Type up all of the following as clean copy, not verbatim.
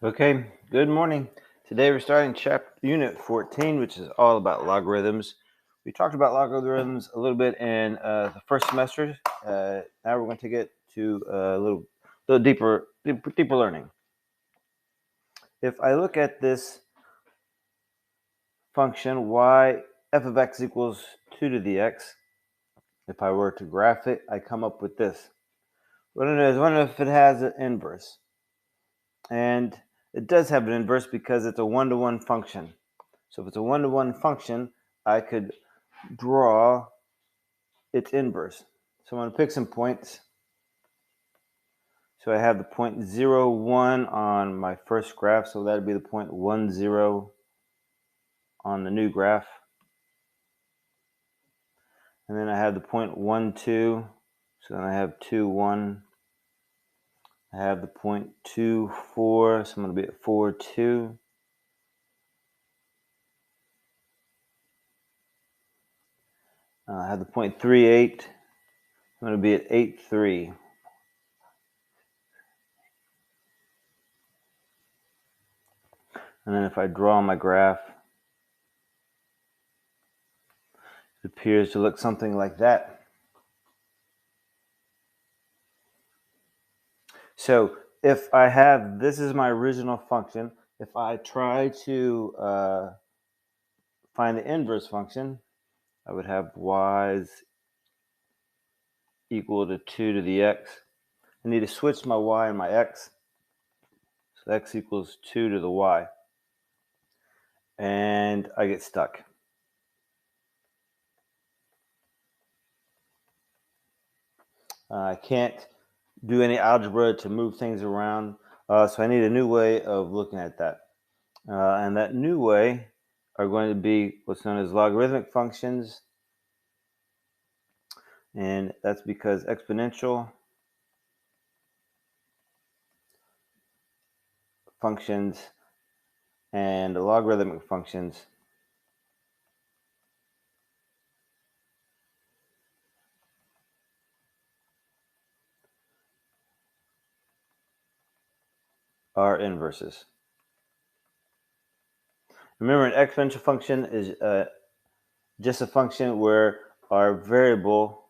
Okay, good morning. Today we're starting Unit 14, which is all about logarithms. We talked about logarithms a little bit in the first semester. Now we're going to get to a little deeper learning. If I look at this function f of x equals 2 to the x, if I were to graph it, I come up with this. What it is, I wonder if it has an inverse. And it does have an inverse because it's a one-to-one function. So if it's a one-to-one function, I could draw its inverse. So I'm going to pick some points. So I have the point 0, 1 on my first graph, so that would be the point 1, 0 on the new graph. And then I have the point 1, 2, so then I have 2, 1. I have the point 2, 4, so I'm going to be at 4, 2. I have the point 3, 8. I'm going to be at 8, 3. And then if I draw my graph, it appears to look something like that. So if I have, this is my original function. If I try to find the inverse function, I would have y is equal to 2 to the x. I need to switch my y and my x. So x equals 2 to the y. And I get stuck. I can't do any algebra to move things around. So I need a new way of looking at that. And that new way are going to be what's known as logarithmic functions. And that's because exponential functions and logarithmic functions are inverses. Remember, an exponential function is just a function where our variable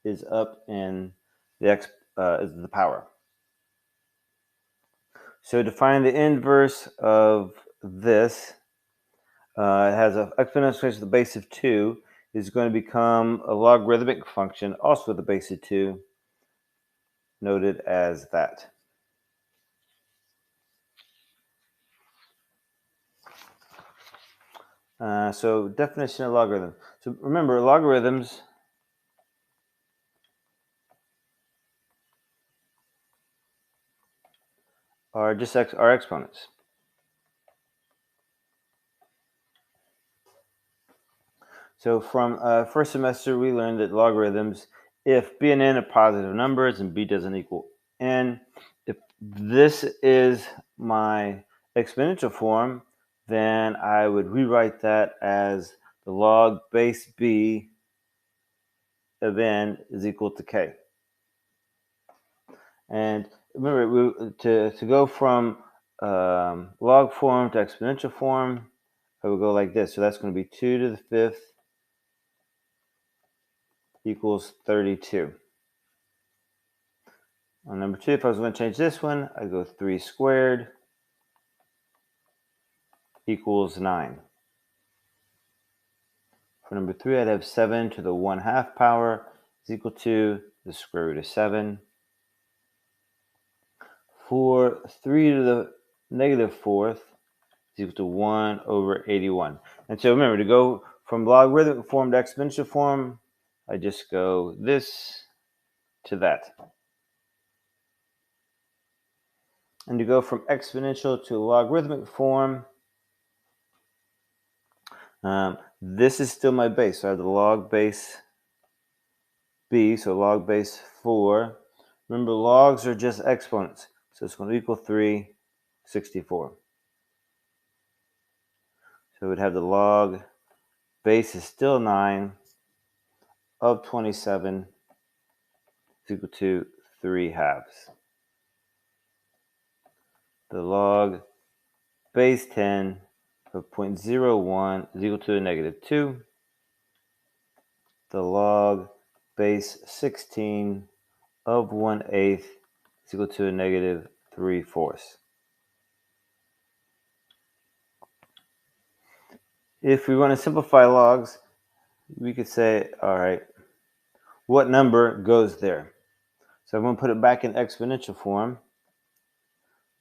is up in the is the power. So to find the inverse of this, it has an exponential function with the base of 2 is going to become a logarithmic function also with the base of 2, noted as that. So definition of logarithm. So remember, logarithms are just our exponents. So from first semester, we learned that logarithms, if b and n are positive numbers and b doesn't equal n, if this is my exponential form, then I would rewrite that as the log base b of n is equal to k. And remember, to go from log form to exponential form, I would go like this. So that's going to be 2 to the 5th equals 32. On number 2, if I was going to change this one, I go 3 squared equals 9. For number 3, I'd have 7 to the 1/2 power is equal to the square root of 7. For 3 to the negative 4th is equal to 1 over 81. And so remember, to go from logarithmic form to exponential form, I just go this to that. And to go from exponential to logarithmic form, this is still my base. So I have the log base b, so log base 4. Remember, logs are just exponents. So it's going to equal 364. So we'd have the log base is still 9 of 27 is equal to 3/2. the log base 10 of 0.01 is equal to a negative 2. The log base 16 of 1/8 is equal to a negative 3/4. If we want to simplify logs, we could say, all right, what number goes there? So I'm going to put it back in exponential form.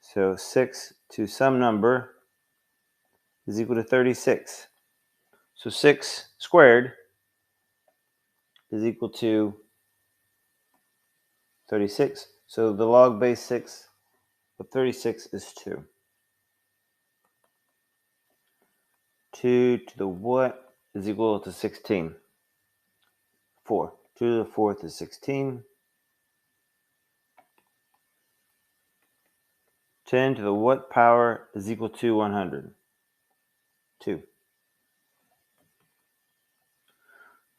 So 6 to some number is equal to 36. So 6 squared is equal to 36. So the log base 6 of 36 is 2. 2 to the what is equal to 16? 4. 2 to the 4th is 16. 10 to the what power is equal to 100? 2.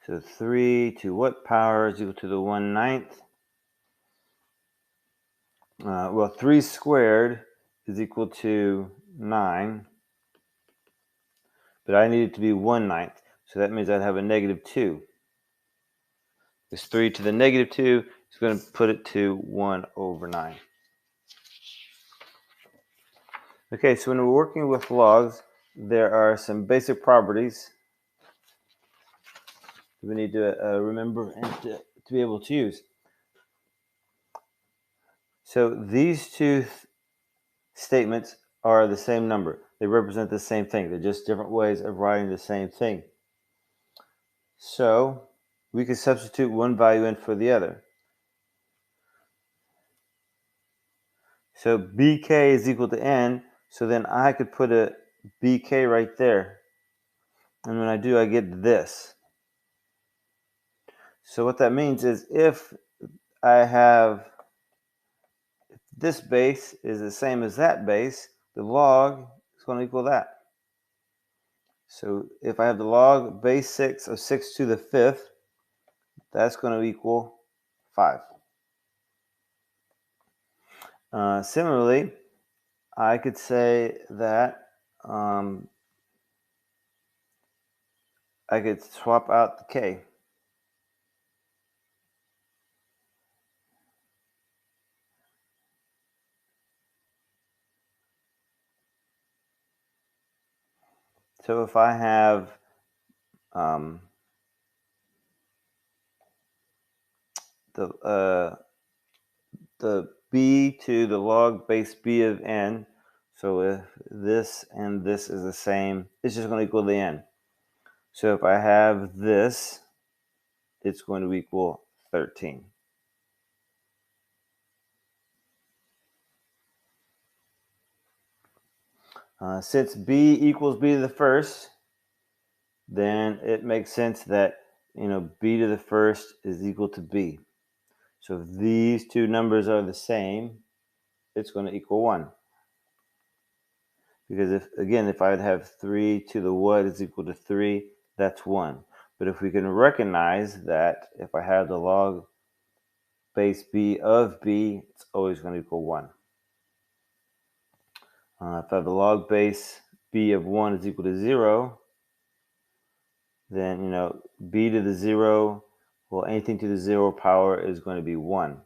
So 3 to what power is equal to the 1/9? Well, 3 squared is equal to 9. But I need it to be 1/9. So that means I'd have a negative 2. This 3 to the negative 2 is going to put it to 1/9. Okay, so when we're working with logs, there are some basic properties we need to remember and to be able to use. So these two statements are the same number. They represent the same thing. They're just different ways of writing the same thing. So we could substitute one value in for the other. So bk is equal to n, so then I could put a bk right there. And when I do, I get this. So what that means is if I have this base is the same as that base, the log is going to equal that. So if I have the log base 6 of 6 to the 5th, that's going to equal 5. Similarly, I could say that I could swap out the k. So if I have the b to the log base b of n, so if this and this is the same, it's just going to equal the n. So if I have this, it's going to equal 13. Since b equals b to the first, then it makes sense that b to the first is equal to b. So if these two numbers are the same, it's going to equal 1. Because if I would have 3 to the what is equal to 3, that's 1. But if we can recognize that if I have the log base b of b, it's always going to equal 1. If I have the log base b of 1 is equal to 0, then b to the 0, well, anything to the 0 power is going to be 1.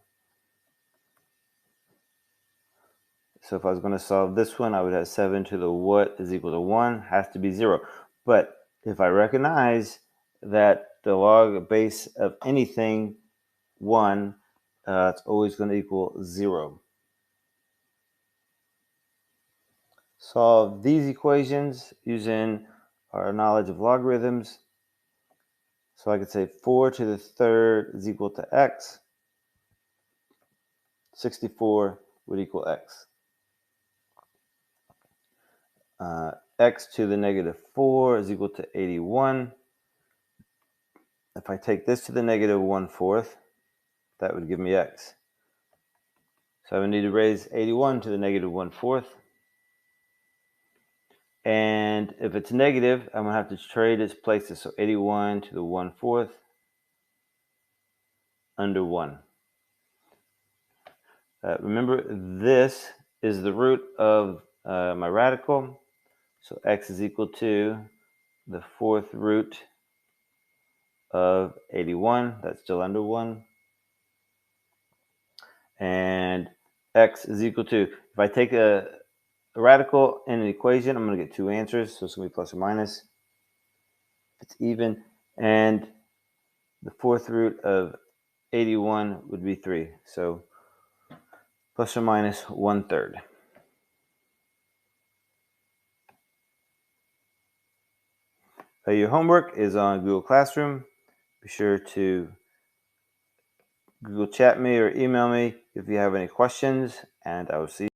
So if I was going to solve this one, I would have 7 to the what is equal to 1, has to be 0. But if I recognize that the log base of anything 1, it's always going to equal 0. Solve these equations using our knowledge of logarithms. So I could say 4 to the 3rd is equal to x. 64 would equal x. X to the negative 4 is equal to 81. If I take this to the negative 1/4, that would give me x. So I would need to raise 81 to the negative 1/4. And if it's negative, I'm going to have to trade its places. So 81 to the 1/4 under 1. Remember, this is the root of my radical. So x is equal to the fourth root of 81. That's still under 1. And x is equal to, if I take a radical in an equation, I'm going to get two answers. So it's going to be plus or minus. It's even. And the fourth root of 81 would be 3. So plus or minus 1/3. Your homework is on Google Classroom. Be sure to Google chat me or email me if you have any questions, and I will see you.